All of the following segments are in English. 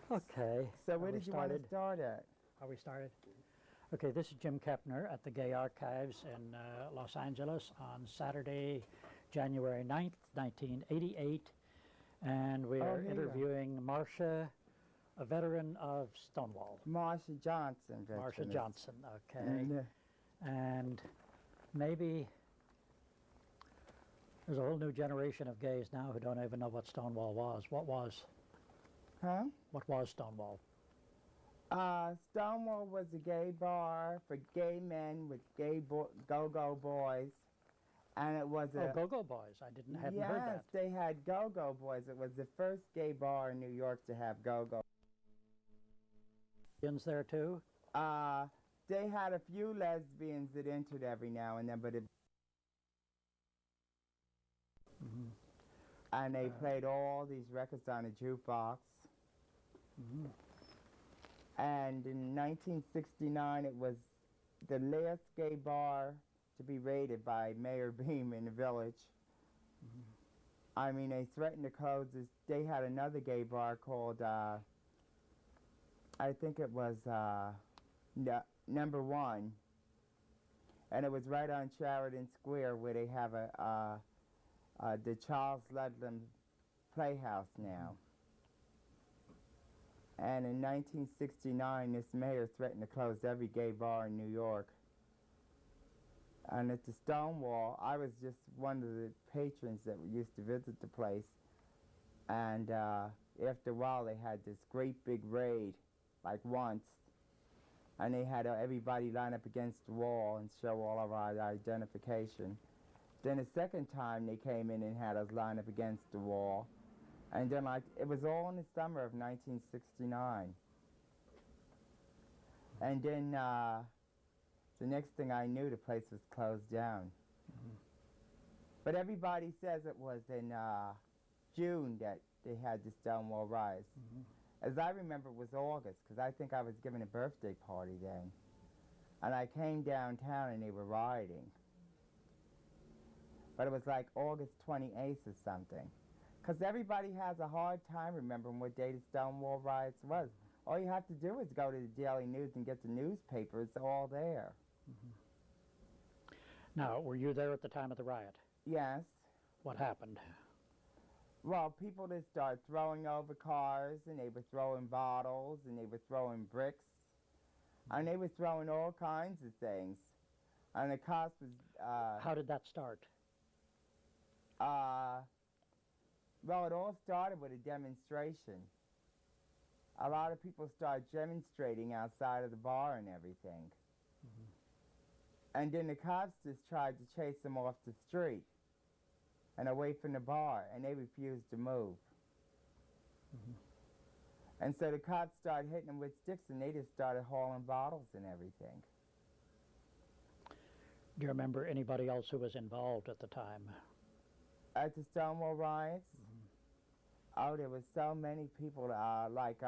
Okay. So where did you want to start at? Are we started? Okay, this is Jim Kepner at the Gay Archives in Los Angeles on Saturday, January 9th, 1988. And we are interviewing Peirrce, a veteran of Stonewall. Peirrce Johnson. Peirrce Johnson, okay. And maybe there's a whole new generation of gays now who don't even know what Stonewall was. What was? Huh? What was Stonewall? Stonewall was a gay bar for gay men with gay go-go boys. And it was a... Oh, go-go boys. I hadn't heard that. Yes, they had go-go boys. It was the first gay bar in New York to have go-go. Lesbians there too? They had a few lesbians that entered every now and then, but it... And they played all these records on a jukebox. And in 1969, it was the last gay bar to be raided by Mayor Beam in the village. I mean, they threatened to close this. They had another gay bar called, I think it was Number One. And it was right on Sheridan Square where they have the Charles Ludlam Playhouse now. And in 1969, this mayor threatened to close every gay bar in New York. And at the Stonewall, I was just one of the patrons that used to visit the place. And after a while, they had this great big raid, like once. And they had everybody line up against the wall and show all of our identification. Then the second time, they came in and had us line up against the wall. And then, like, it was all in the summer of 1969. And then the next thing I knew, the place was closed down. But everybody says it was in June that they had the Stonewall riots. As I remember, it was August, because I think I was giving a birthday party then. And I came downtown and they were rioting. But it was like August 28th or something. Because everybody has a hard time remembering what day the Stonewall riots was. All you have to do is go to the Daily News and get the newspaper. It's all there. Now, were you there at the time of the riot? Yes. What happened? Well, people just started throwing over cars, and they were throwing bottles, and they were throwing bricks. And they were throwing all kinds of things. And the cops was... How did that start? Well, it all started with a demonstration. A lot of people started demonstrating outside of the bar and everything. And then the cops just tried to chase them off the street and away from the bar, and they refused to move. And so the cops started hitting them with sticks, and they just started hauling bottles and everything. Do you remember anybody else who was involved at the time? At the Stonewall riots? Oh, there was so many people, like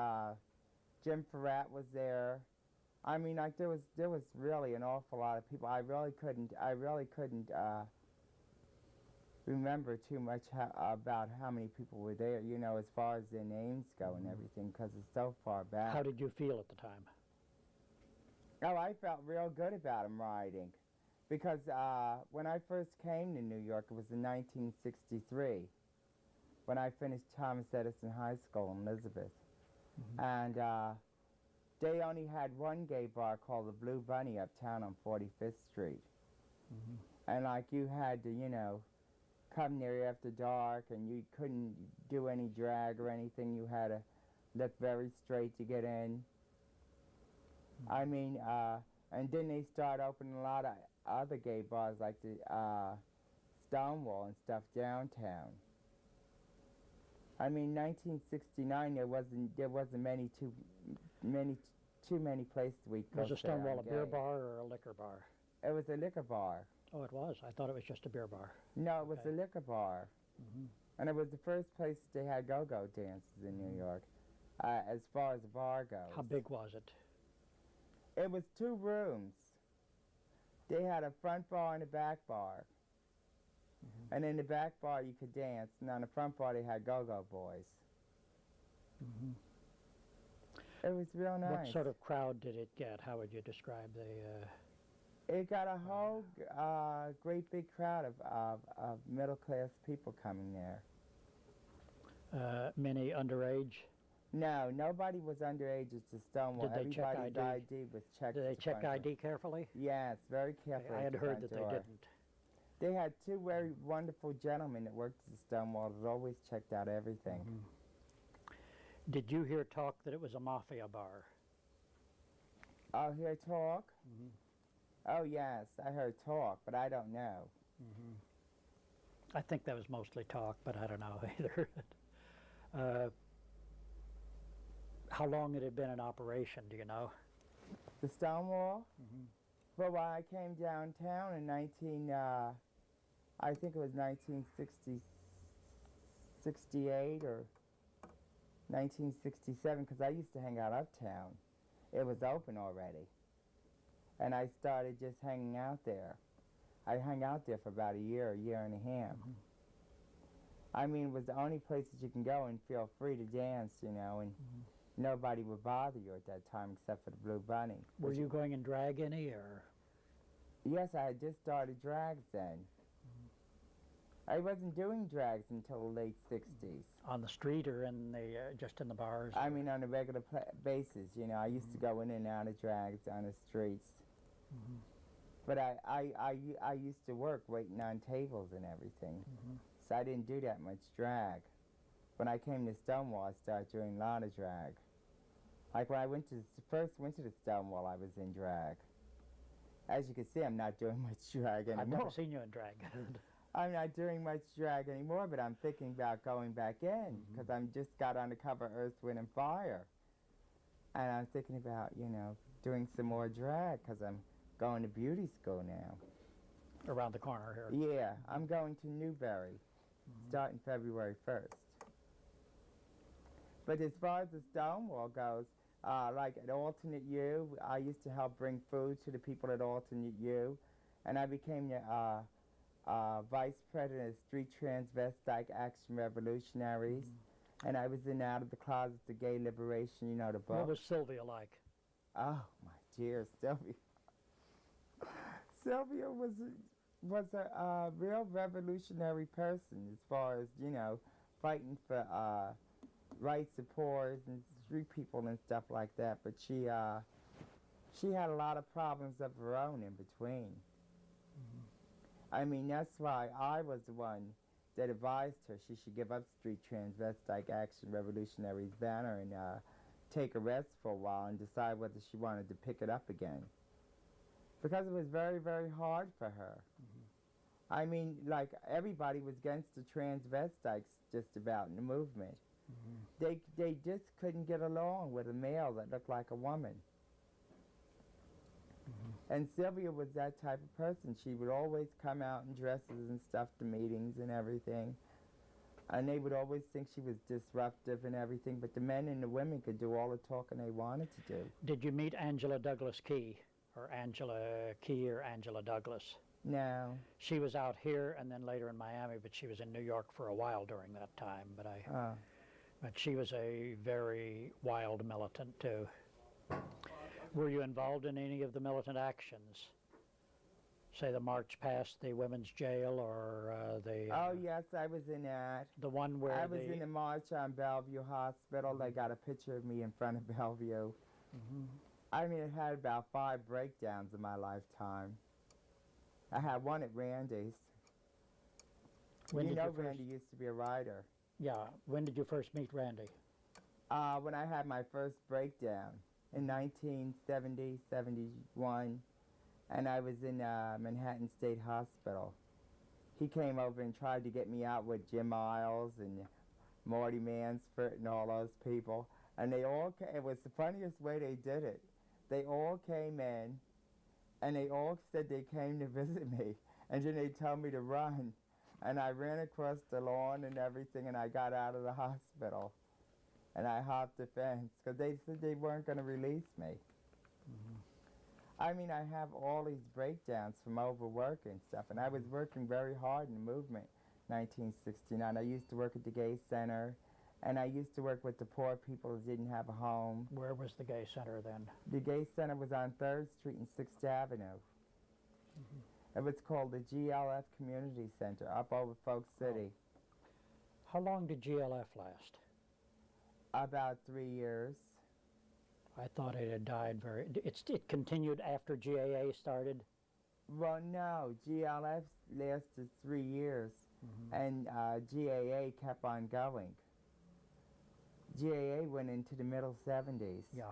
Jim Peirrce was there. I mean, like there was really an awful lot of people. I really couldn't remember too much about how many people were there, you know, as far as their names go and everything, because it's so far back. How did you feel at the time? Oh, I felt real good about them rioting. Because when I first came to New York, it was in 1963, when I finished Thomas Edison High School in Elizabeth. And they only had one gay bar called the Blue Bunny uptown on 45th Street. And like you had to, you know, come there after dark, and you couldn't do any drag or anything. You had to look very straight to get in. I mean, and then they started opening a lot of other gay bars like the Stonewall and stuff downtown. I mean, 1969 there wasn't too many places we could. Was a Stonewall a beer bar or a liquor bar? It was a liquor bar. Oh, it was. I thought it was just a beer bar. No, it was a liquor bar, and it was the first place they had go-go dances in New York, as far as the bar goes. How big was it? It was 2 rooms. They had a front bar and a back bar. And in the back bar you could dance, and on the front bar they had go-go boys. It was real nice. What sort of crowd did it get? How would you describe the... It got a whole great big crowd of middle-class people coming there. Many underage? No, nobody was underage at the Stonewall. Did they check Everybody's ID? ID was checked. Did they at the check front door. ID carefully? Yes, very carefully. I at had the heard front that door. they didn't. They had two very wonderful gentlemen that worked at the Stonewall that always checked out everything. Did you hear talk that it was a mafia bar? Oh, hear talk? Oh, yes, I heard talk, but I don't know. I think that was mostly talk, but I don't know either. How long it had been in operation, do you know? The Stonewall? Well, when I came downtown in I think it was 1968 or 1967, because I used to hang out uptown. It was open already. And I started just hanging out there. I hung out there for about a year and a half. I mean, it was the only place that you can go and feel free to dance, you know, and nobody would bother you at that time except for the Blue Bunny. Were you going in drag any, or? Yes, I had just started drags then. I wasn't doing drags until the late 60s. On the street or in the just in the bars? I mean, on a regular basis, you know. I used to go in and out of drags on the streets. But I used to work waiting on tables and everything. So I didn't do that much drag. When I came to Stonewall, I started doing a lot of drag. Like when I first went to the Stonewall, I was in drag. As you can see, I'm not doing much drag anymore. I've never seen you in drag. I'm not doing much drag anymore, but I'm thinking about going back in because I'm just got on the cover Earth, Wind, and Fire. And I'm thinking about, you know, doing some more drag because I'm going to beauty school now. Around the corner here. Yeah, I'm going to Newberry, starting February 1st. But as far as the Stonewall goes, like at Alternate U, I used to help bring food to the people at Alternate U, and I became the vice president of Street Transvestite Action Revolutionaries, and I was in Out of the Closet, the Gay Liberation, you know, the book. What was Sylvia like? Oh, my dear Sylvia. Sylvia was a real revolutionary person as far as, you know, fighting for rights of poor and street people and stuff like that. But she had a lot of problems of her own in between. I mean, that's why I was the one that advised her she should give up Street Transvestite Action Revolutionaries banner and take a rest for a while and decide whether she wanted to pick it up again. Because it was very, very hard for her. I mean, like, everybody was against the transvestites just about in the movement. They just couldn't get along with a male that looked like a woman. And Sylvia was that type of person. She would always come out in dresses and stuff to meetings and everything. And they would always think she was disruptive and everything, but the men and the women could do all the talking they wanted to do. Did you meet Angela Douglas Key, or Angela Key or Angela Douglas? No. She was out here and then later in Miami, but she was in New York for a while during that time. But she was a very wild militant too. Were you involved in any of the militant actions? Say the march past the women's jail or the... Oh, yes, I was in that. The one where I was in the march on Bellevue Hospital. They got a picture of me in front of Bellevue. I mean, it had about 5 breakdowns in my lifetime. I had one at Randy's. You know Randy used to be a writer. Yeah. When did you first meet Randy? When I had my first breakdown in 1970, 71, and I was in Manhattan State Hospital. He came over and tried to get me out with Jim Miles and Marty Mansford and all those people. And they all came. It was the funniest way they did it. They all came in, and they all said they came to visit me. And then they told me to run. And I ran across the lawn and everything, and I got out of the hospital. And I hopped the fence, because they said they weren't going to release me. I mean, I have all these breakdowns from overwork and stuff, and I was working very hard in the movement, 1969. I used to work at the Gay Center, And I used to work with the poor people who didn't have a home. Where was the gay center then? The gay center was on 3rd Street and 6th Avenue. It was called the GLF Community Center up over Folk City. How long did GLF last? About 3 years. I thought it had died it continued after GAA started? Well, no, GLF lasted 3 years, and GAA kept on going. GAA went into the middle 70s. Yeah.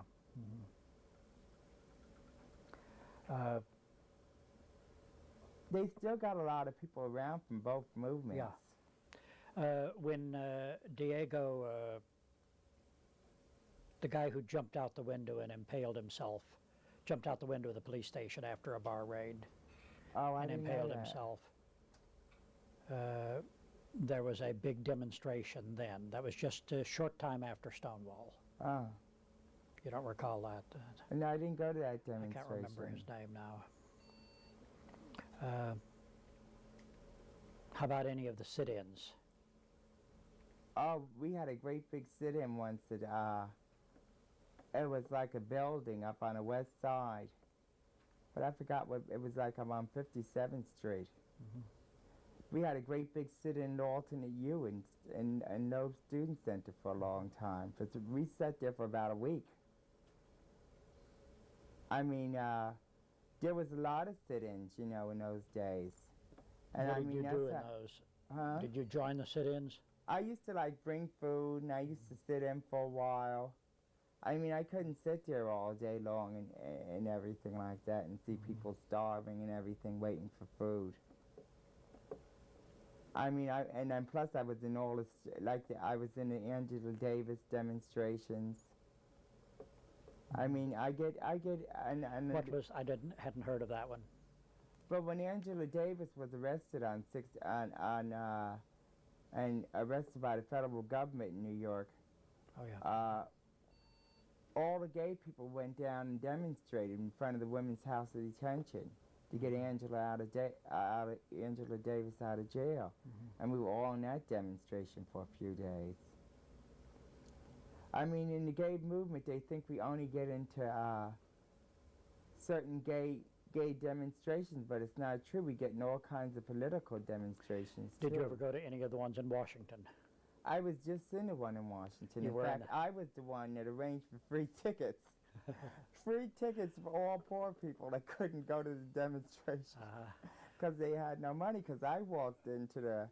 They still got a lot of people around from both movements. Yeah. When Diego, the guy who jumped out the window and impaled himself, jumped out the window of the police station after a bar raid and impaled himself. There was a big demonstration then. That was just a short time after Stonewall. Oh. You don't recall that? No, I didn't go to that demonstration. I can't remember his name now. How about any of the sit-ins? Oh, we had a great big sit-in once at, it was like a building up on the west side. But I forgot what, it was like I'm on 57th Street. We had a great big sit-in at alternate U in Loeb Student Center for a long time. We sat there for about a week. I mean, there was a lot of sit-ins, you know, in those days. And what I did mean, you do in those? Huh? Did you join the sit-ins? I used to like bring food, and I used to sit in for a while. I mean, I couldn't sit there all day long and everything like that and see people starving and everything waiting for food. I mean, and then plus I was in all this, I was in the Angela Davis demonstrations. I mean, I get, and What was, hadn't heard of that one. But when Angela Davis was arrested and arrested by the federal government in New York, oh yeah, all the gay people went down and demonstrated in front of the Women's House of Detention to get Angela Davis out of jail, and we were all in that demonstration for a few days. I mean, in the gay movement, they think we only get into certain gay demonstrations, but it's not true. We get in all kinds of political demonstrations, Did too. you ever go to any of the ones in Washington? I was just in the one in Washington. You in were fact, I was the one that arranged for free tickets. Free tickets for all poor people that couldn't go to the demonstration because they had no money. Because I walked into the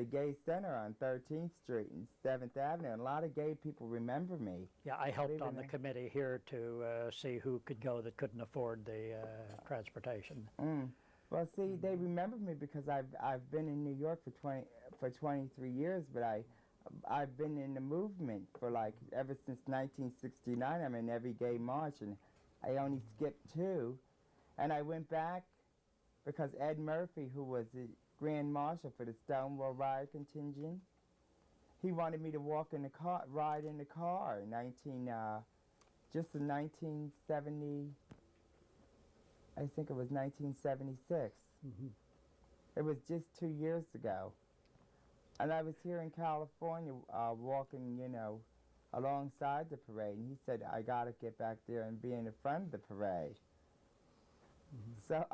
gay center on 13th Street and 7th Avenue, and a lot of gay people remember me. Yeah, I helped on the committee here to see who could go that couldn't afford the transportation. Well, see, they remember me because I've been in New York for 23 years, but I've been in the movement for like ever since 1969. I'm in every gay march, and I only skipped 2, and I went back because Ed Murphy, who was the Grand Marshal for the Stonewall riot contingent, he wanted me to ride in the car in just in 1970. I think it was 1976. It was just 2 years ago. And I was here in California walking, you know, alongside the parade. And he said, I got to get back there and be in the front of the parade. So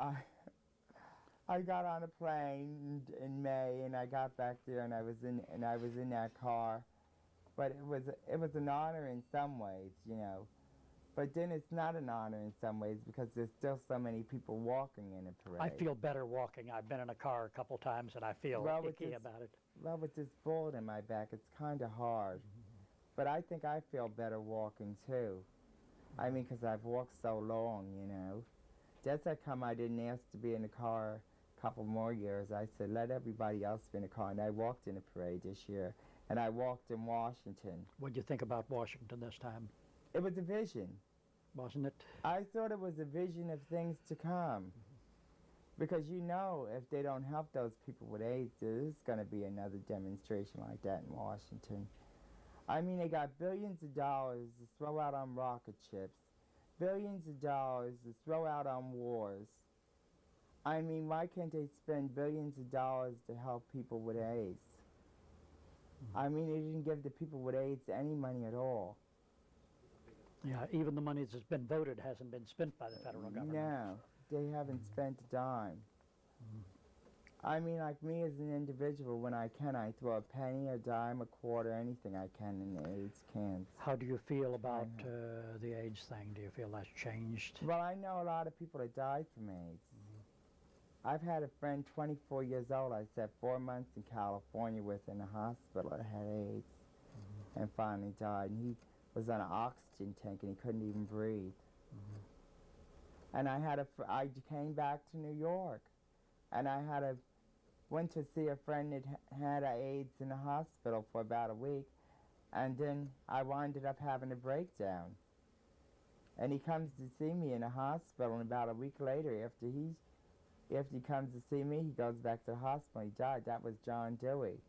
I got on a plane in May, and I got back there, and I was in that car. But it was an honor in some ways, you know. But then it's not an honor in some ways because there's still so many people walking in a parade. I feel better walking. I've been in a car a couple times and I feel icky about it. Well, with this bullet in my back, it's kind of hard. But I think I feel better walking too. I mean, because I've walked so long, you know. That's how come I didn't ask to be in the car a couple more years. I said, let everybody else be in the car. And I walked in the parade this year. And I walked in Washington. What did you think about Washington this time? It was a vision. Wasn't it? I thought it was a vision of things to come. Because you know, if they don't help those people with AIDS, there's going to be another demonstration like that in Washington. I mean, they got billions of dollars to throw out on rocket ships, billions of dollars to throw out on wars. I mean, why can't they spend billions of dollars to help people with AIDS? I mean, they didn't give the people with AIDS any money at all. Yeah, even the money that's been voted hasn't been spent by the federal government. No, they haven't spent a dime. I mean, like me as an individual, when I can, I throw a penny, a dime, a quarter, anything I can in the AIDS cans. How do you feel about the AIDS thing? Do you feel that's changed? Well, I know a lot of people that died from AIDS. I've had a friend, 24 years old, I spent 4 months in California with in a hospital that had AIDS and finally died. And he was on an oxygen tank and he couldn't even breathe. And I came back to New York and went to see a friend that had AIDS in the hospital for about a week, and then I winded up having a breakdown. And he comes to see me in the hospital, and about a week later, after he comes to see me, he goes back to the hospital. He died. That was John Dewey.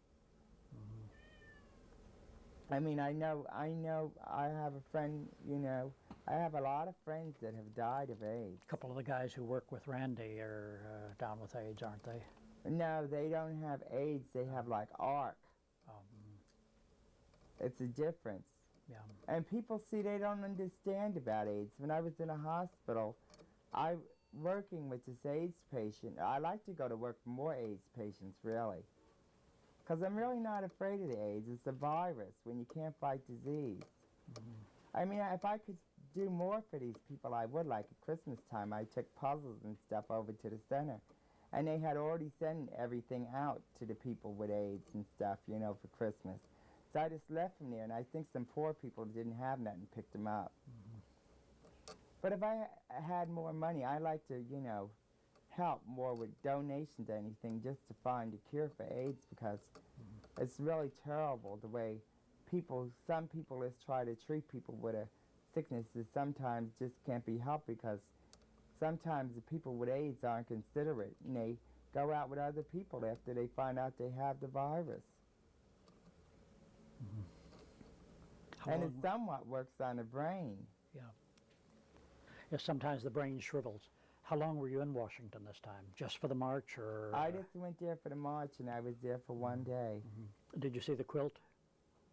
I mean, I know, I have a friend, I have a lot of friends that have died of AIDS. A couple of the guys who work with Randy are down with AIDS, aren't they? No, they don't have AIDS. They have like ARC. It's a difference. Yeah. And people they don't understand about AIDS. When I was in a hospital, working with this AIDS patient, I like to go to work for more AIDS patients, really. Because I'm really not afraid of the AIDS. It's a virus when you can't fight disease. I mean, if I could do more for these people, I would. Like at Christmas time, I took puzzles and stuff over to the center. And they had already sent everything out to the people with AIDS and stuff, for Christmas. So I just left them there, and I think some poor people didn't have nothing picked them up. But if I had more money, I like to, help more with donations or anything just to find a cure for AIDS, because it's really terrible the way some people just try to treat people with a sickness that sometimes just can't be helped, because sometimes the people with AIDS aren't considerate, and they go out with other people after they find out they have the virus. And it somewhat works on the brain. Yeah. Yes, sometimes the brain shrivels. How long were you in Washington this time? Just for the march, or? I just went there for the march, and I was there for one day. Did you see the quilt?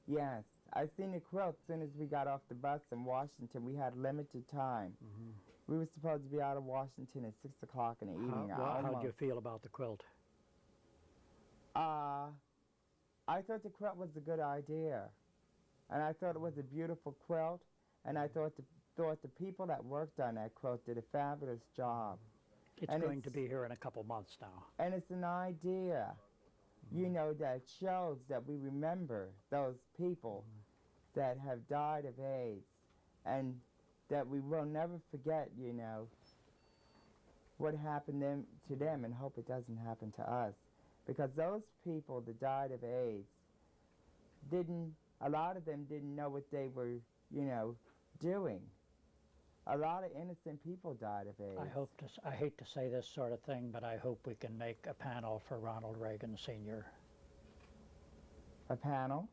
Yes. I seen the quilt as soon as we got off the bus in Washington. We had limited time. We were supposed to be out of Washington at 6 o'clock in the evening. How did you feel about the quilt? I thought the quilt was a good idea. And I thought it was a beautiful quilt. And I thought the people that worked on that quilt did a fabulous job. It's going to be here in a couple months now. And it's an idea, that shows that we remember those people that have died of AIDS, and that we will never forget, what happened to them, and hope it doesn't happen to us. Because those people that died of AIDS a lot of them didn't know what they were, doing. A lot of innocent people died of AIDS. I hate to say this sort of thing, but I hope we can make a panel for Ronald Reagan Sr. A panel?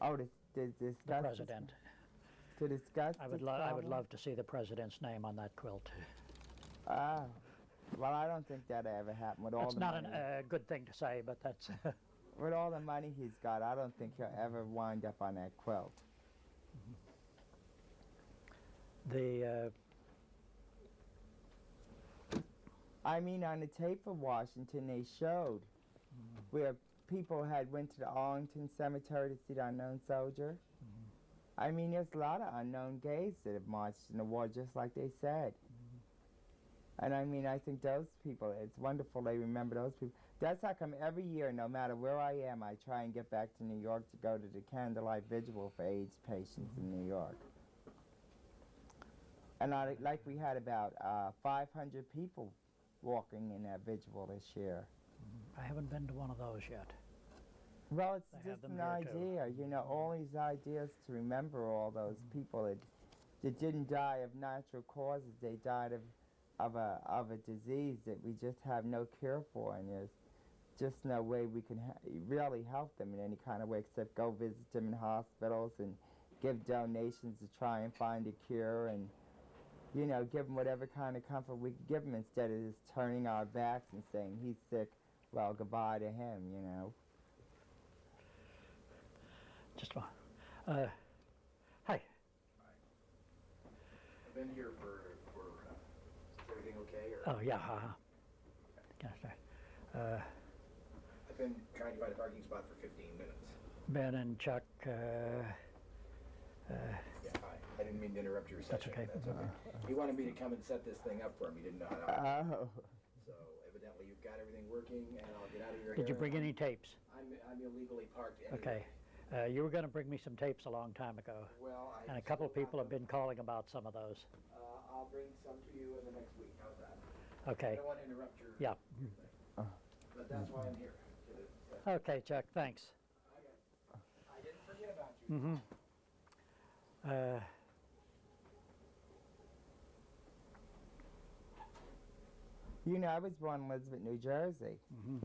Oh, to discuss the president. To discuss I would love to see the president's name on that quilt. Well, I don't think that'll ever happen with all That's the not money. a good thing to say, but that's... With all the money he's got, I don't think he'll ever wind up on that quilt. I mean, on the tape of Washington, they showed where people went to the Arlington Cemetery to see the unknown soldier. I mean, there's a lot of unknown gays that have marched in the war, just like they said. And I mean, I think those people, it's wonderful they remember those people. That's how come every year, no matter where I am, I try and get back to New York to go to the candlelight vigil for AIDS patients in New York. And we had about 500 people walking in that vigil this year. I haven't been to one of those yet. Well, it's just an idea, all these ideas to remember all those people that didn't die of natural causes. They died of a disease that we just have no cure for, and there's just no way we can really help them in any kind of way except go visit them in hospitals and give donations to try and find a cure, and give them whatever kind of comfort we can give them instead of just turning our backs and saying he's sick, well, goodbye to him, Just a moment. Hi. I've been here is everything okay? Or? Oh, yeah. Can I start? I've been trying to find a parking spot for 15 minutes. Ben and Chuck. Yeah, hi. I didn't mean to interrupt your session. okay. That's okay. He wanted me to come and set this thing up for him. He didn't know how to. Oh. So evidently you've got everything working, and I'll get out of your hair. Did you bring any tapes? I'm illegally parked anyway. Okay. You were going to bring me some tapes a long time ago. Well, And a couple of people have been calling about some of those. I'll bring some to you in the next week. How's that? Okay. I don't want to interrupt your. Yeah. But that's why I'm here. Okay, Chuck, thanks. I didn't forget about you. Mm-hmm. You know, I was born in Elizabeth, New Jersey. Mm-hmm.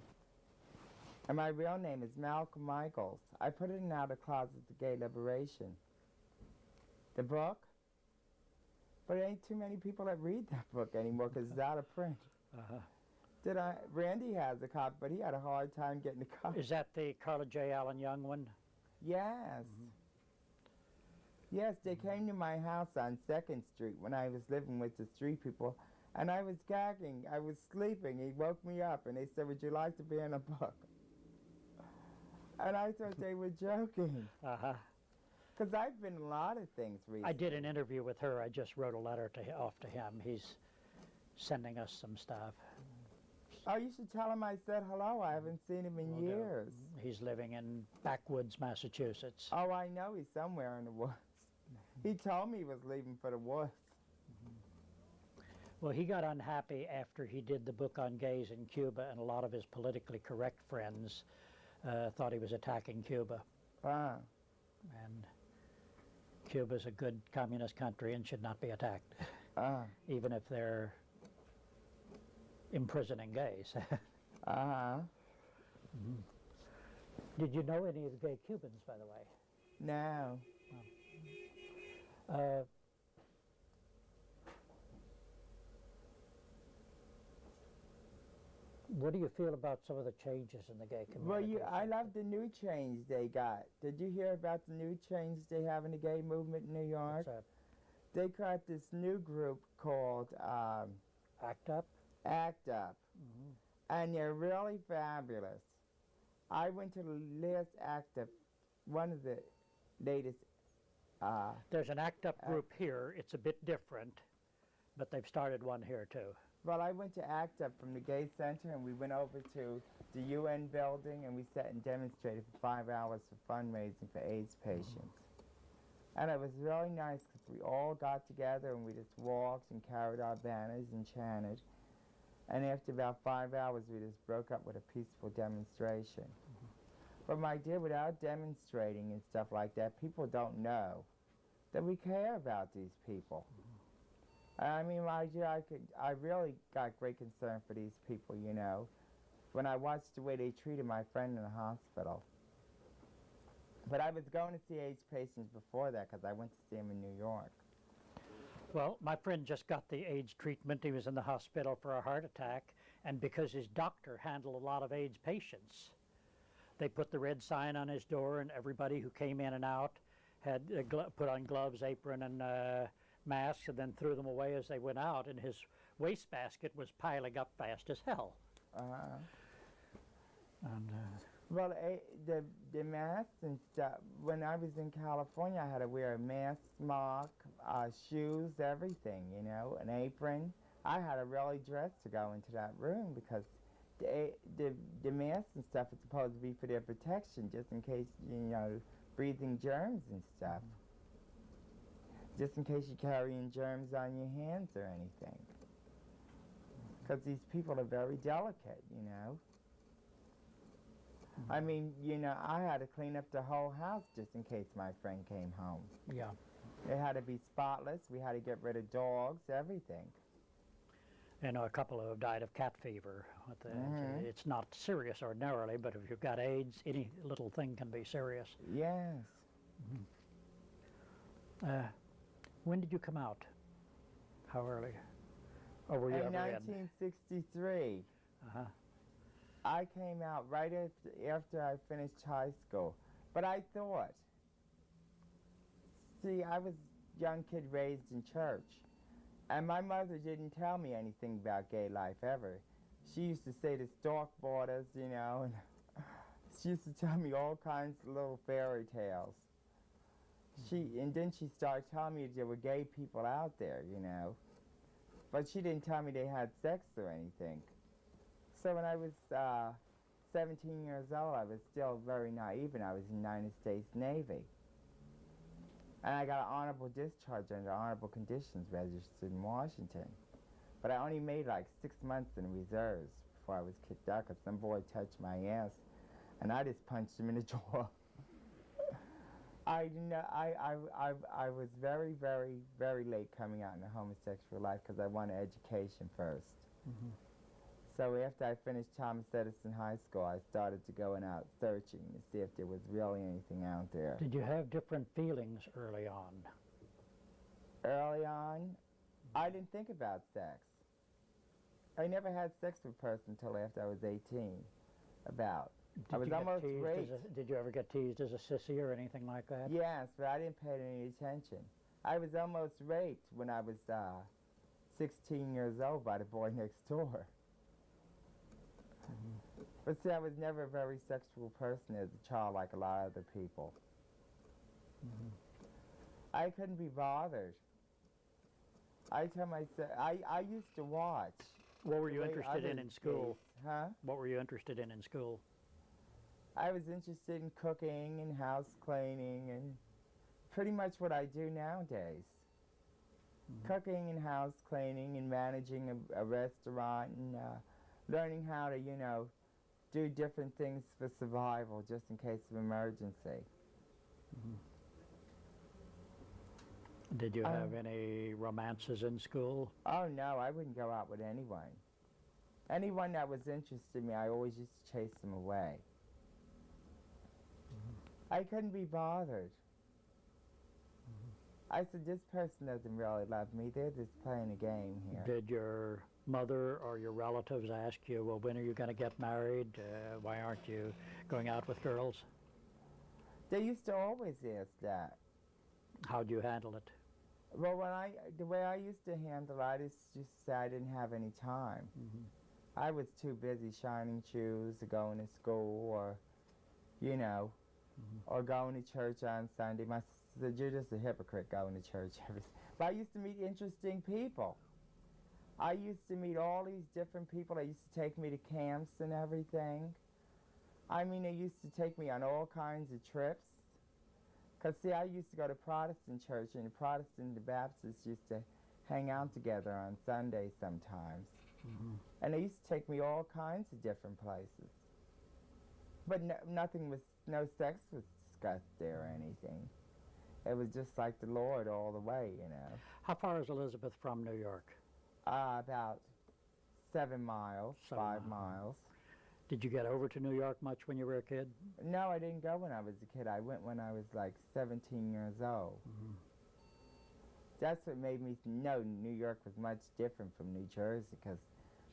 And my real name is Malcolm Michaels. I put it in Out of Closet to Gay Liberation. The book? But ain't too many people that read that book anymore because it's out of print. Randy has a copy, but he had a hard time getting a copy. Is that the Carla J. Allen Young one? Yes. Mm-hmm. Yes, they came to my house on 2nd Street when I was living with the street people, and I was gagging. I was sleeping. He woke me up, and they said, "Would you like to be in a book?" And I thought they were joking. Uh-huh. Because I've been in a lot of things recently. I did an interview with her. I just wrote a letter off to him. He's sending us some stuff. Oh, you should tell him I said hello. I haven't seen him in years. He's living in backwoods, Massachusetts. Oh, I know. He's somewhere in the woods. He told me he was leaving for the woods. Well, he got unhappy after he did the book on gays in Cuba, and a lot of his politically correct friends thought he was attacking Cuba. Ah. And Cuba's a good communist country and should not be attacked, even if they're imprisoning gays. Did you know any of the gay Cubans, by the way? No. What do you feel about some of the changes in the gay community? Well, I love the new change they got. Did you hear about the new change they have in the gay movement in New York? What's that? They got this new group called ACT UP? ACT UP. And they're really fabulous. I went to the last ACT UP, one of the latest. There's an ACT UP group here. It's a bit different, but they've started one here too. Well, I went to ACT UP from the Gay Center, and we went over to the UN building, and we sat and demonstrated for 5 hours for fundraising for AIDS patients. And it was really nice because we all got together and we just walked and carried our banners and chanted. And after about 5 hours, we just broke up with a peaceful demonstration. But my dear, without demonstrating and stuff like that, people don't know that we care about these people. I mean, my dear, I really got great concern for these people, you know, when I watched the way they treated my friend in the hospital. But I was going to see AIDS patients before that because I went to see him in New York. Well, my friend just got the AIDS treatment. He was in the hospital for a heart attack, and because his doctor handled a lot of AIDS patients, they put the red sign on his door, and everybody who came in and out had put on gloves, apron, and masks, and then threw them away as they went out, and his wastebasket was piling up fast as hell. Well, the masks and stuff, when I was in California, I had to wear a mask, smock, shoes, everything, you know, an apron. I had to really dress to go into that room because the masks and stuff is supposed to be for their protection, just in case, you know, breathing germs and stuff. Just in case you're carrying germs on your hands or anything. Because these people are very delicate, you know. I mean, you know, I had to clean up the whole house just in case my friend came home. Yeah. It had to be spotless. We had to get rid of dogs, everything. You know, a couple have died of cat fever. It's not serious ordinarily, but if you've got AIDS, any little thing can be serious. Yes. When did you come out? How early? Or were you In ever 1963. Uh-huh. I came out right after I finished high school. But I thought, see, I was a young kid raised in church. And my mother didn't tell me anything about gay life ever. She used to say the stork bought us, you know, and she used to tell me all kinds of little fairy tales. And then she started telling me there were gay people out there, you know. But she didn't tell me they had sex or anything. So when I was 17 years old, I was still very naive, and I was in the United States Navy. And I got an honorable discharge under honorable conditions registered in Washington. But I only made like 6 months in reserves before I was kicked out because some boy touched my ass, and I just punched him in the jaw. I was very, very, very late coming out in the homosexual life because I wanted education first. Mm-hmm. So after I finished Thomas Edison High School, I started to going out searching to see if there was really anything out there. Did you have different feelings early on? Early on, I didn't think about sex. I never had sex with a person until after I was 18. I was almost raped. Did you ever get teased as a sissy or anything like that? Yes, but I didn't pay any attention. I was almost raped when I was 16 years old by the boy next door. Mm-hmm. But see, I was never a very sexual person as a child like a lot of other people. Mm-hmm. I couldn't be bothered. I tell myself, I used to watch. What were you interested in school? Huh? What were you interested in school? I was interested in cooking and house cleaning and pretty much what I do nowadays. Mm-hmm. Cooking and house cleaning and managing a restaurant and learning how to, you know, do different things for survival just in case of emergency. Mm-hmm. Did you have any romances in school? Oh, no, I wouldn't go out with anyone. Anyone that was interested in me, I always used to chase them away. Mm-hmm. I couldn't be bothered. Mm-hmm. I said, this person doesn't really love me. They're just playing a game here. Did your mother or your relatives ask you, well, when are you going to get married? Why aren't you going out with girls? They used to always ask that. How'd you handle it? Well, the way I used to handle it, I just said I didn't have any time. Mm-hmm. I was too busy shining shoes or going to school or, you know, mm-hmm. or going to church on Sunday. My sister said, you're just a hypocrite going to church every Sunday. But I used to meet interesting people. I used to meet all these different people. They used to take me to camps and everything. I mean, they used to take me on all kinds of trips. Because, see, I used to go to Protestant church, and the Protestant and the Baptists used to hang out together on Sundays sometimes. Mm-hmm. And they used to take me all kinds of different places. But no sex was discussed there or anything. It was just like the Lord all the way, you know. How far is Elizabeth from New York? About 7 miles, 5 miles. Did you get over to New York much when you were a kid? No, I didn't go when I was a kid. I went when I was like 17 years old. Mm-hmm. That's what made me know New York was much different from New Jersey, because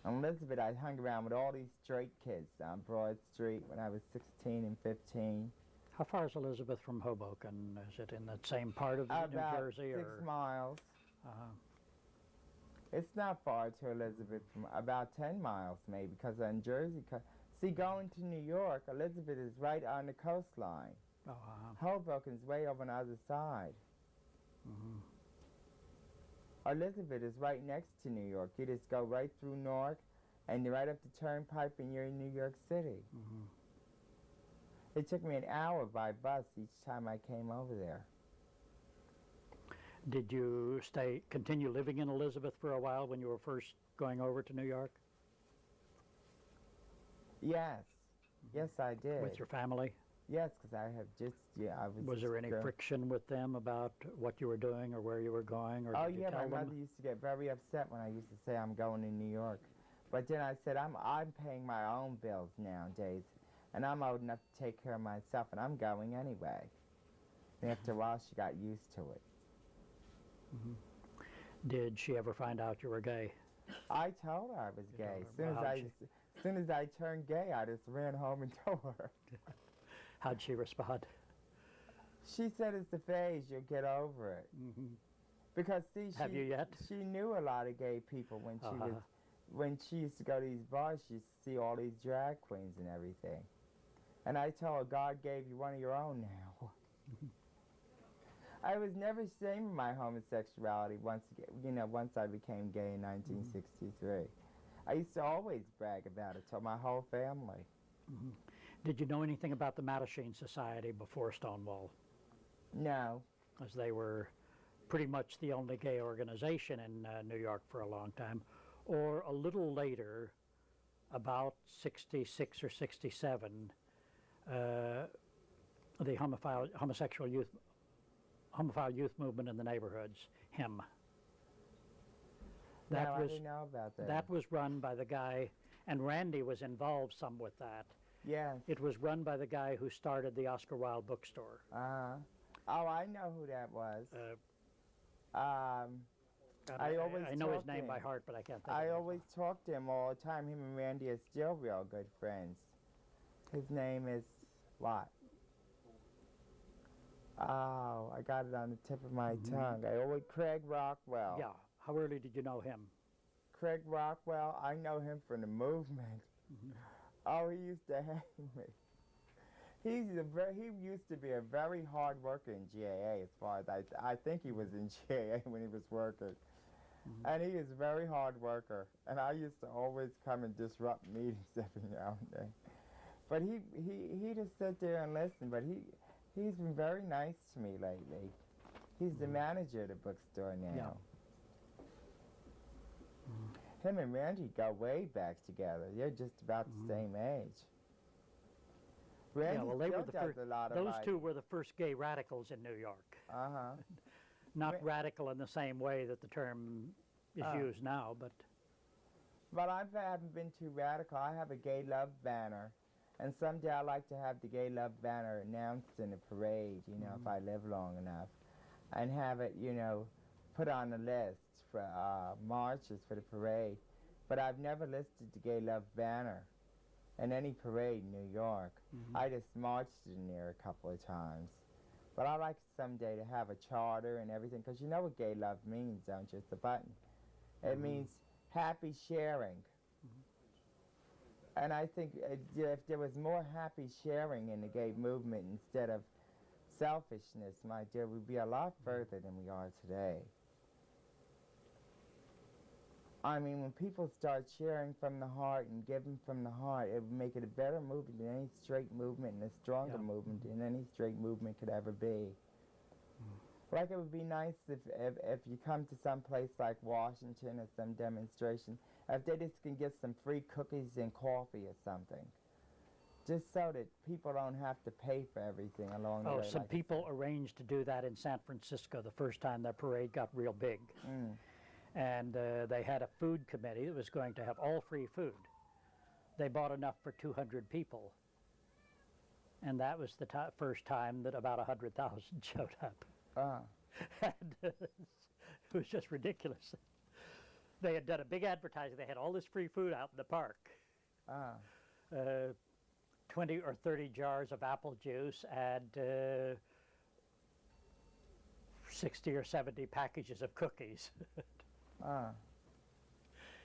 in Elizabeth I hung around with all these straight kids on Broad Street when I was 16 and 15. How far is Elizabeth from Hoboken? Is it in the same part of New Jersey? About 6 miles. Uh-huh. It's not far to Elizabeth, from about 10 miles maybe, because in Jersey, see, going to New York, Elizabeth is right on the coastline. Oh, Hoboken's way over on the other side. Mm-hmm. Elizabeth is right next to New York. You just go right through Newark, and you're right up the turnpike, and you're in New York City. Mm-hmm. It took me an hour by bus each time I came over there. Did you continue living in Elizabeth for a while when you were first going over to New York? Yes. Yes, I did. With your family? Yes, because I have just, I was. Was there any friction with them about what you were doing or where you were going, or did you tell them? My mother used to get very upset when I used to say I'm going to New York. But then I said, I'm paying my own bills nowadays, and I'm old enough to take care of myself, and I'm going anyway. And after a while, she got used to it. Mm-hmm. Did she ever find out you were gay? I told her I was gay. As soon as I turned gay, I just ran home and told her. How'd she respond? She said it's the phase, you'll get over it. Mm-hmm. Because see, Have you yet? she knew a lot of gay people when she was, when she used to go to these bars, she used to see all these drag queens and everything. And I told her, God gave you one of your own now. I was never ashamed of my homosexuality once I became gay in 1963. I used to always brag about it to my whole family. Mm-hmm. Did you know anything about the Mattachine Society before Stonewall? No. As they were pretty much the only gay organization in New York for a long time. Or a little later, about 66 or 67, the homosexual youth movement in the neighborhoods, HIM. I didn't know about that. That was run by the guy, and Randy was involved some with that. Yes. It was run by the guy who started the Oscar Wilde bookstore. Oh, I know who that was. I know his name by heart, but I can't think of it. I always talk to him all the time. Him and Randy are still real good friends. His name is what? Oh, I got it on the tip of my tongue. Craig Rockwell. Yeah. How early did you know him? Craig Rockwell, I know him from the movement. Oh, he used to hate me. He used to be a very hard worker in GAA as far as I think he was in GAA when he was working. And he is a very hard worker. And I used to always come and disrupt meetings every now and then. But he just sit there and listen. But he's been very nice to me lately. He's the manager of the bookstore now. Yeah. Him and Randy go way back together. They're just about the same age. Randy they still were the does first. a lot of Those two were the first gay radicals in New York. Not radical in the same way that the term is used now, but. But I haven't been too radical. I have a gay love banner, and someday I'd like to have the gay love banner announced in a parade. If I live long enough, and have it, put on the list for marches for the parade. But I've never listed the gay love banner in any parade in New York. I just marched in there a couple of times. But I'd like someday to have a charter and everything, because you know what gay love means, don't you? It's a button. It means happy sharing. And I think if there was more happy sharing in the gay movement instead of selfishness, my dear, we'd be a lot further than we are today. I mean, when people start sharing from the heart and giving from the heart, it would make it a better movement than any straight movement and a stronger movement than any straight movement could ever be. Like it would be nice if you come to some place like Washington or some demonstration, if they just can get some free cookies and coffee or something. Just so that people don't have to pay for everything along the way. Some people arranged to do that in San Francisco the first time their parade got real big. And they had a food committee that was going to have all free food. They bought enough for 200 people. And that was the first time that about 100,000 showed up. And it was just ridiculous. They had done a big advertising. They had all this free food out in the park. 20 or 30 jars of apple juice and 60 or 70 packages of cookies.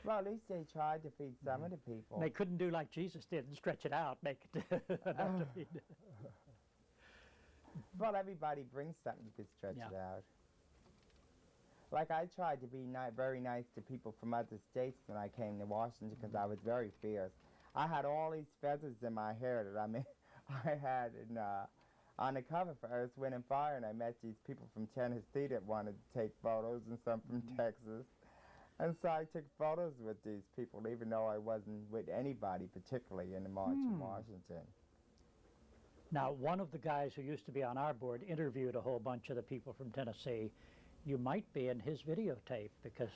Well, at least they tried to feed some of the people. They couldn't do like Jesus did and stretch it out, make it enough to feed. Well, everybody brings something you could stretch it out. Like I tried to be very nice to people from other states when I came to Washington because I was very fierce. I had all these feathers in my hair that I had on the cover for Earth, Wind and Fire, and I met these people from Tennessee that wanted to take photos and some from Texas. And so I took photos with these people, even though I wasn't with anybody particularly in the March in Washington. Now, one of the guys who used to be on our board interviewed a whole bunch of the people from Tennessee. You might be in his videotape because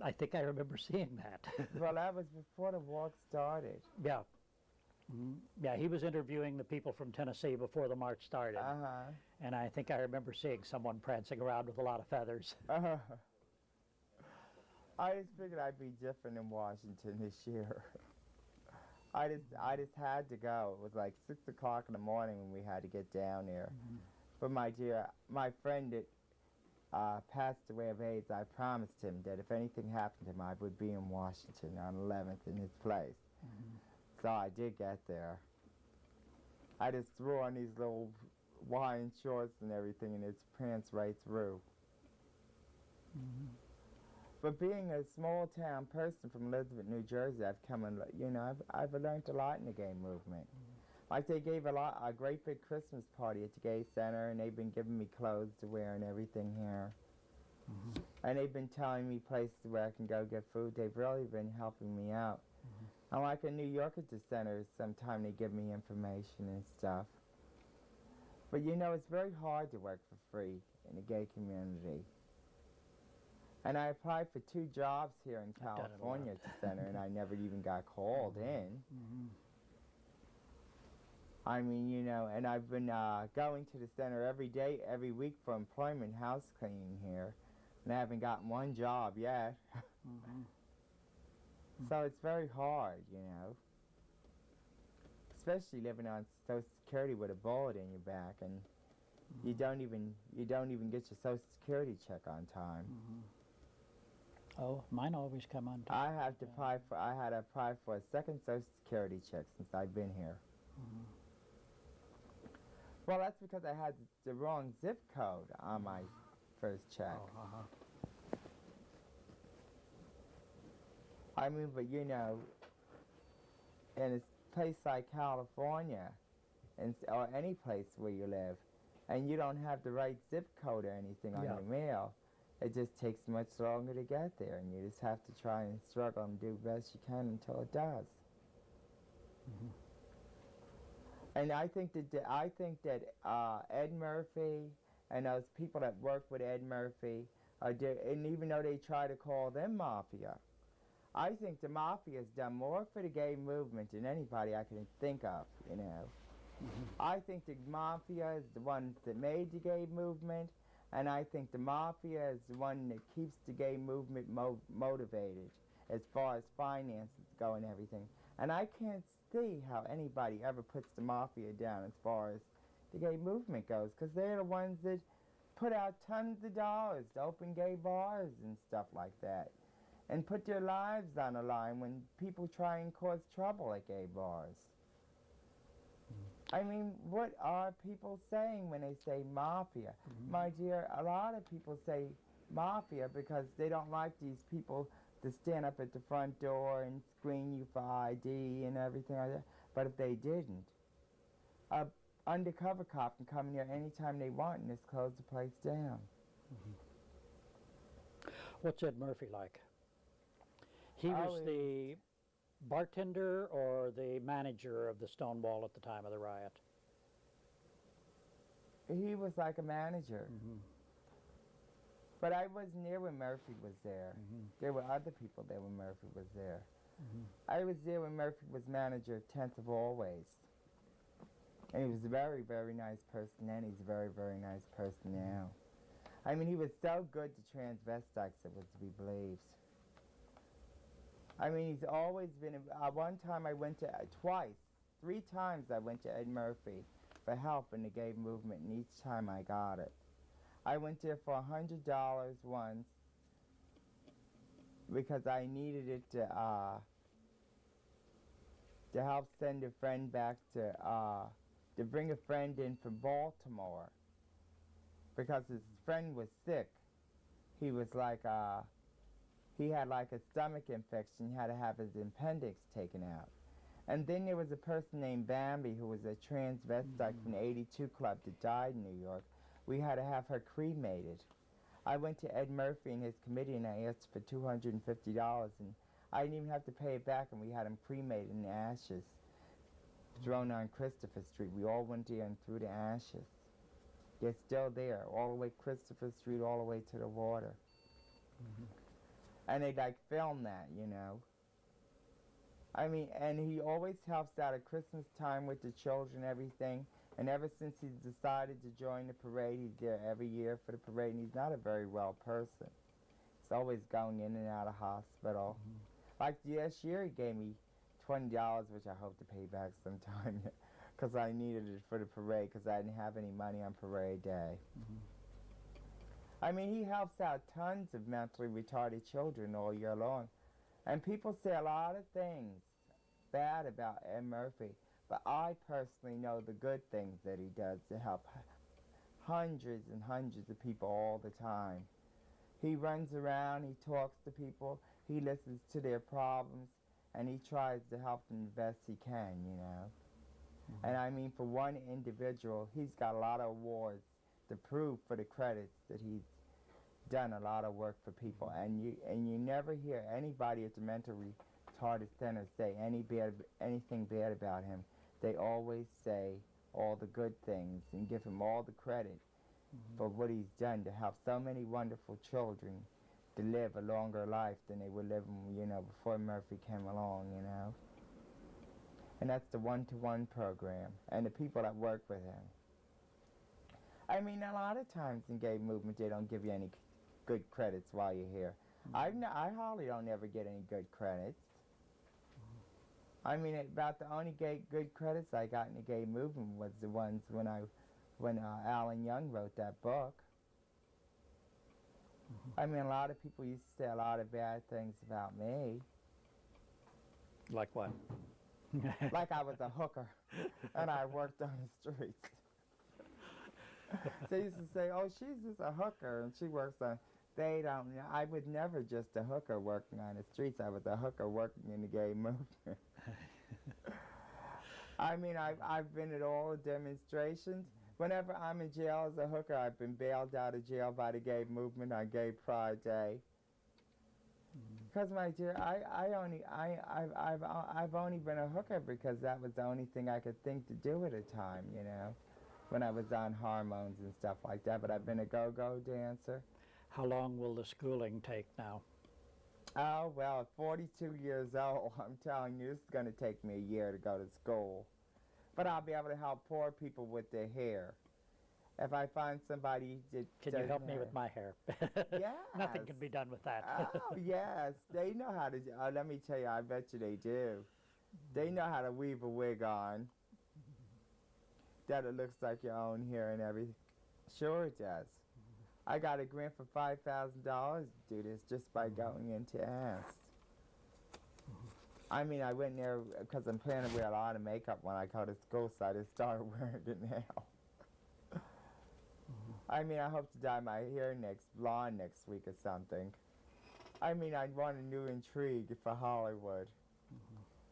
I think I remember seeing that. Well, that was before the walk started. Yeah. Yeah, he was interviewing the people from Tennessee before the march started. And I think I remember seeing someone prancing around with a lot of feathers. I just figured I'd be different in Washington this year. I just had to go. It was like 6 o'clock in the morning when we had to get down there. But my friend that passed away of AIDS, I promised him that if anything happened to him, I would be in Washington on 11th in his place. So I did get there. I just threw on these little Hawaiian shorts and everything, and it's pants right through. But being a small town person from Elizabeth, New Jersey, I've come and, I've learned a lot in the gay movement. Like they gave a great big Christmas party at the Gay Center, and they've been giving me clothes to wear and everything here. And they've been telling me places where I can go get food. They've really been helping me out. I'm like in New York at the center, sometimes they give me information and stuff. But it's very hard to work for free in the gay community. And I applied for 2 jobs here in California at the center, and I never even got called in. I mean, and I've been going to the center every day, every week for employment, house cleaning here, and I haven't gotten 1 job yet. So it's very hard, especially living on Social Security with a bullet in your back, and you don't even get your Social Security check on time. Oh, mine always come on time. I had to apply for a second Social Security check since I've been here. Well, that's because I had the wrong zip code on my first check. I mean, but in a place like California, or any place where you live, and you don't have the right zip code or anything on your mail, it just takes much longer to get there, and you just have to try and struggle and do the best you can until it does. And I think that Ed Murphy and those people that work with Ed Murphy, and even though they try to call them mafia, I think the mafia has done more for the gay movement than anybody I can think of, I think the mafia is the one that made the gay movement, and I think the mafia is the one that keeps the gay movement motivated as far as finances go and everything. And I can't see how anybody ever puts the mafia down as far as the gay movement goes, because they're the ones that put out tons of dollars to open gay bars and stuff like that, and put their lives on the line when people try and cause trouble at gay bars. I mean, what are people saying when they say mafia? My dear, a lot of people say mafia because they don't like these people to stand up at the front door and screen you for ID and everything like that. But if they didn't, a undercover cop can come in here anytime they want and just close the place down. What's Ed Murphy like? He was the bartender or the manager of the Stonewall at the time of the riot? He was like a manager. But I wasn't there when Murphy was there. There were other people there when Murphy was there. I was there when Murphy was manager of 10th of Always. And he was a very, very nice person then. He's a very, very nice person now. I mean, he was so good to transvestites, it was to be believed. I mean, he's always been, one time I went to, 3 times I went to Ed Murphy for help in the gay movement, and each time I got it. I went there for $100 once because I needed it to help send a friend back to bring a friend in from Baltimore because his friend was sick. He was like, he had like a stomach infection. He had to have his appendix taken out. And then there was a person named Bambi who was a transvestite from the 82 Club that died in New York. We had to have her cremated. I went to Ed Murphy and his committee and I asked for $250 and I didn't even have to pay it back, and we had him cremated in the ashes thrown on Christopher Street. We all went there and threw the ashes. They're still there, all the way Christopher Street, all the way to the water. And they like film that, you know. I mean, and he always helps out at Christmas time with the children and everything. And ever since he decided to join the parade, he's there every year for the parade, and he's not a very well person. He's always going in and out of hospital. Like this year, he gave me $20, which I hope to pay back sometime, because I needed it for the parade, because I didn't have any money on parade day. I mean, he helps out tons of mentally retarded children all year long. And people say a lot of things bad about Ed Murphy, but I personally know the good things that he does to help hundreds and hundreds of people all the time. He runs around, he talks to people, he listens to their problems, and he tries to help them the best he can, you know. And I mean, for one individual, he's got a lot of awards to prove for the credits that he's done a lot of work for people. And you never hear anybody at the mental retarded center say anything bad about him. They always say all the good things and give him all the credit for what he's done to help so many wonderful children to live a longer life than they were living, you know, before Murphy came along, you know. And that's the one-to-one program and the people that work with him. I mean, a lot of times in gay movement, they don't give you any good credits while you're here. I hardly don't ever get any good credits. I mean, about the only good credits I got in the gay movement was the ones when Alan Young wrote that book. I mean, a lot of people used to say a lot of bad things about me. Like what? Like I was a hooker and I worked on the streets. They used to say, oh, she's just a hooker and she works on... They don't... I was never just a hooker working on the streets. I was a hooker working in the gay movement. I mean, I've been at all the demonstrations. Whenever I'm in jail as a hooker, I've been bailed out of jail by the gay movement on Gay Pride Day. Because, my dear, I've only been a hooker because that was the only thing I could think to do at a time, you know, when I was on hormones and stuff like that. But I've been a go-go dancer. How long will the schooling take now? Oh, well, at 42 years old, I'm telling you, this is going to take me a year to go to school. But I'll be able to help poor people with their hair. If I find somebody that Can you help me with my hair? Yes. Nothing can be done with that. Oh, yes. They know how to, let me tell you, I bet you they do. They know how to weave a wig on that it looks like your own hair and everything. Sure it does. I got a grant for $5,000 to do this just by going in to ask. I mean, I went there because I'm planning to wear a lot of makeup when I go to school, so I just started wearing it now. I mean, I hope to dye my hair blonde next week or something. I mean, I want a new intrigue for Hollywood.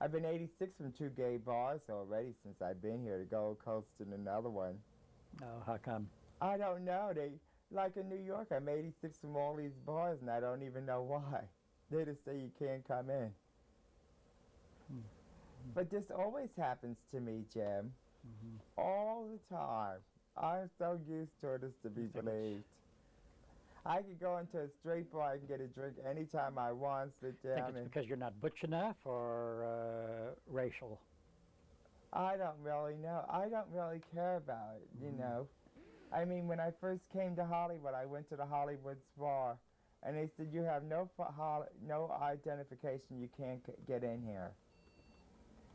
I've been 86 from 2 gay bars already since I've been here, the Gold Coast and another one. Oh, how come? I don't know. Like in New York, I'm 86 from all these bars, and I don't even know why. They just say you can't come in. But this always happens to me, Jim. All the time. I'm so used to it as to be believed. I could go into a straight bar and get a drink anytime I want, sit down. Think it's because you're not butch enough or racial? I don't really know. I don't really care about it, you know. I mean, when I first came to Hollywood, I went to the Hollywood bar, and they said, you have no identification, you can't get in here.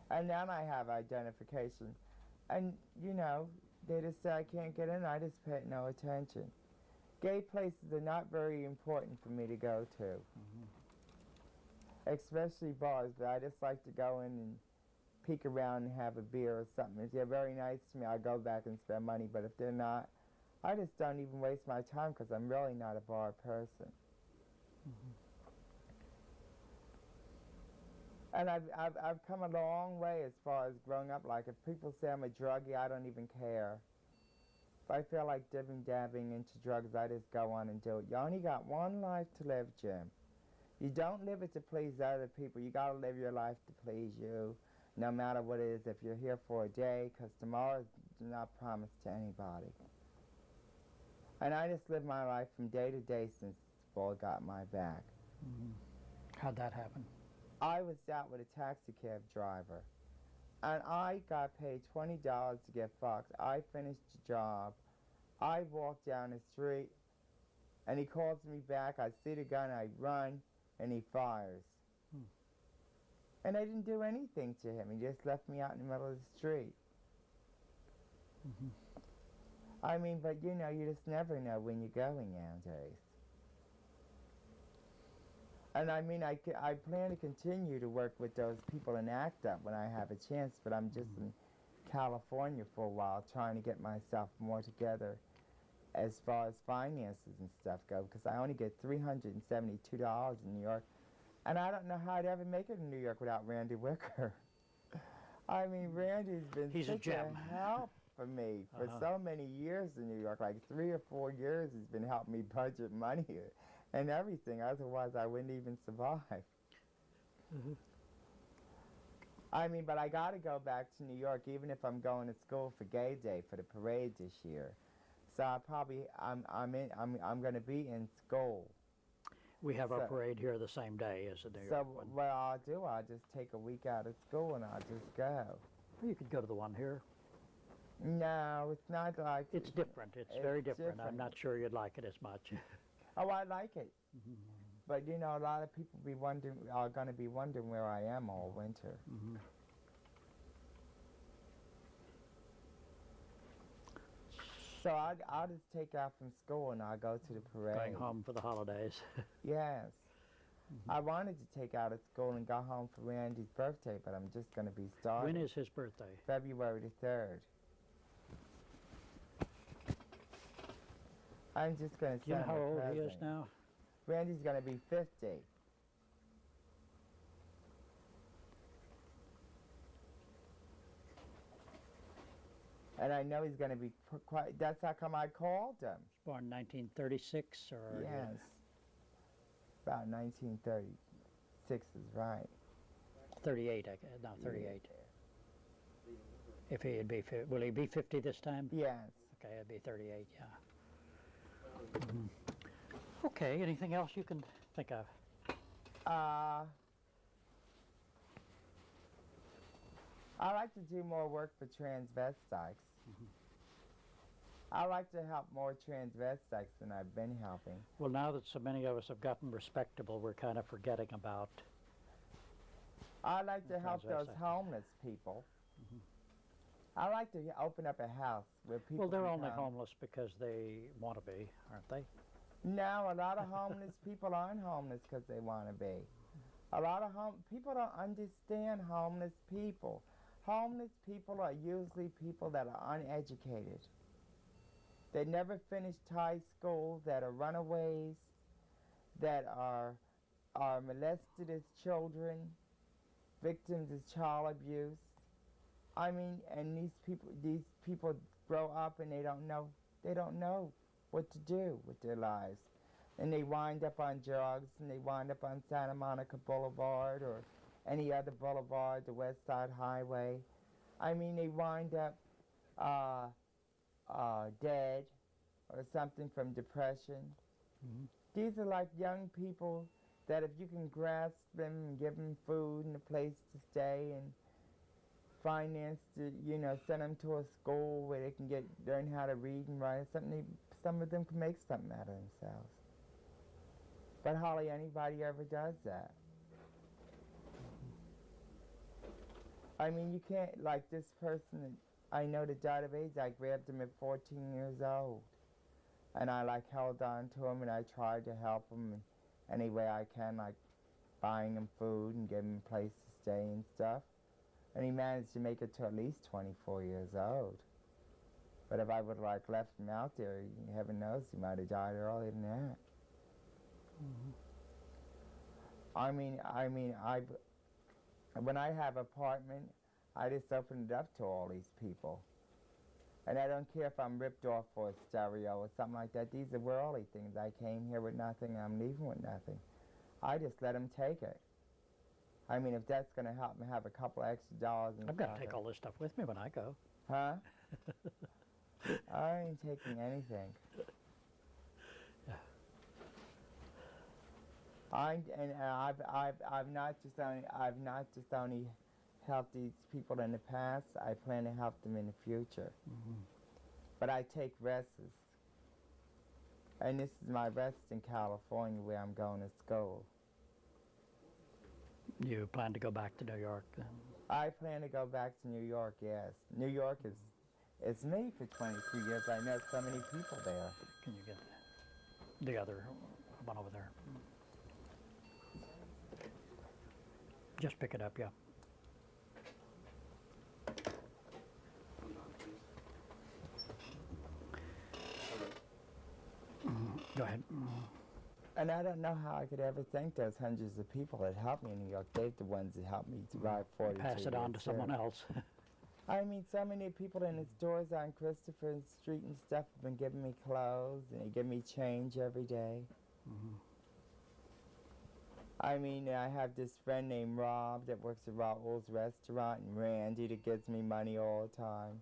And then I have identification. And, you know, they just say I can't get in, I just pay no attention. Gay places are not very important for me to go to. Especially bars, but I just like to go in and peek around and have a beer or something. If they're very nice to me, I'll go back and spend money, but if they're not, I just don't even waste my time because I'm really not a bar person. And I've come a long way as far as growing up. Like, if people say I'm a druggie, I don't even care. If I feel like dabbing into drugs, I just go on and do it. You only got one life to live, Jim. You don't live it to please other people. You got to live your life to please you, no matter what it is. If you're here for a day, because tomorrow is not promised to anybody. And I just live my life from day to day since the ball got my back. How'd that happen? I was out with a taxi cab driver, and I got paid $20 to get fucked. I finished the job. I walked down the street, and he calls me back. I see the gun, I run, and he fires. And they didn't do anything to him. He just left me out in the middle of the street. Mhm. I mean, but you know, you just never know when you're going nowadays. And I mean, I plan to continue to work with those people in ACT UP when I have a chance, but I'm just in California for a while trying to get myself more together as far as finances and stuff go, because I only get $372 in New York, and I don't know how I'd ever make it in New York without Randy Wicker. I mean, Randy's been He's a such gem. help for me for so many years in New York, like 3 or 4 years he's been helping me budget money and everything, otherwise I wouldn't even survive. I mean, but I got to go back to New York, even if I'm going to school for Gay Day for the parade this year. So I'm going to be in school. We have our parade here the same day as the New So York one. what I'll do, I'll just take a week out of school and I'll just go. Well, you could go to the one here. No, it's not like... It's different. It's very different. I'm not sure you'd like it as much. Oh, I like it. But you know, a lot of people are going to be wondering where I am all winter. So I'll just take out from school and I'll go to the parade. Going home for the holidays. Yes. I wanted to take out of school and go home for Randy's birthday, but I'm just going to be starting. When is his birthday? February the 3rd. I'm just going to Do you know send how him a old he is present. now? Randy's going to be 50. And I know he's going to be quite, that's how come I called him. Born 1936 or? Yes. About 1936 is right. 38, no, 38. If he'd be, will he be 50 this time? Yes. Okay, it'd be 38, yeah. Okay, anything else you can think of? I like to do more work for transvestites. I like to help more transvestites than I've been helping. Well, now that so many of us have gotten respectable, we're kind of forgetting about... I like to help those Transvestites. homeless people. I like to open up a house where people Well, they're can only come. homeless because they want to be, aren't they? No, a lot of homeless people aren't homeless because they want to be. A lot of people don't understand homeless people. Homeless people are usually people that are uneducated. They never finished high school, that are runaways, that are molested as children, victims of child abuse. I mean, and these people grow up and they don't know what to do with their lives. And they wind up on drugs, and they wind up on Santa Monica Boulevard or any other boulevard, the West Side Highway. I mean, they wind up dead or something from depression. These are like young people that if you can grasp them and give them food and a place to stay and finance to, send them to a school where they can learn how to read and write, some of them can make something out of themselves. But hardly anybody ever does that. I mean, you can't, like this person that I know that died of AIDS, I grabbed him at 14 years old. And I held on to him and I tried to help him in any way I can, like buying him food and giving him a place to stay and stuff. And he managed to make it to at least 24 years old. But if I would have left him out there, heaven knows he might have died earlier than that. When I have an apartment, I just open it up to all these people. And I don't care if I'm ripped off for a stereo or something like that. These are worldly things. I came here with nothing, I'm leaving with nothing. I just let them take it. I mean, if that's going to help me have a couple extra dollars in I've got to take all this stuff with me when I go. Huh? I ain't taking anything. I've not just only helped these people in the past. I plan to help them in the future. But I take rests, and this is my rest in California where I'm going to school. You plan to go back to New York then? I plan to go back to New York, yes. New York is, it's me for 23 years. I know so many people there. Can you get the other one over there? Just pick it up, yeah. Go ahead. And I don't know how I could ever thank those hundreds of people that helped me in New York. They're the ones that helped me to ride 42 Pass it on to years someone here. else. I mean, so many people in the stores on Christopher Street and stuff have been giving me clothes, and they give me change every day. I mean, I have this friend named Rob that works at Raoul's restaurant, and Randy that gives me money all the time.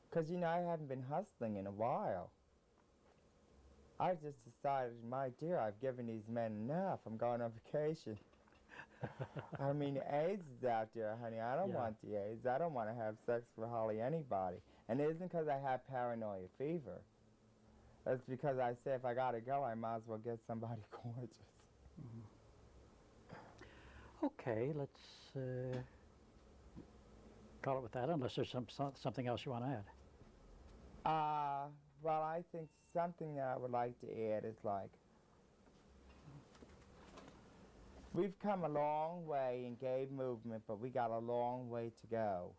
Because, you know, I haven't been hustling in a while. I just decided, my dear, I've given these men enough. I'm going on vacation. I mean, the AIDS is out there, honey. I don't Yeah. want the AIDS. I don't want to have sex with hardly anybody. And it isn't because I have paranoia fever. It's because I say if I got to go, I might as well get somebody gorgeous. Okay, let's call it with that, unless there's something else you want to add. Well, I think something that I would like to add is like, we've come a long way in gay movement, but we got a long way to go.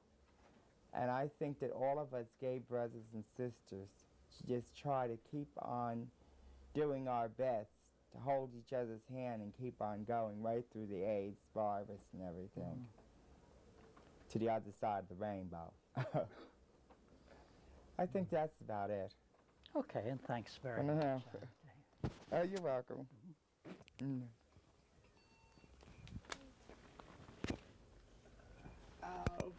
And I think that all of us gay brothers and sisters should just try to keep on doing our best to hold each other's hand and keep on going right through the AIDS virus and everything to the other side of the rainbow. I think that's about it. Okay, and thanks very Uh-huh. much. Oh, you're welcome. Mm. Oh,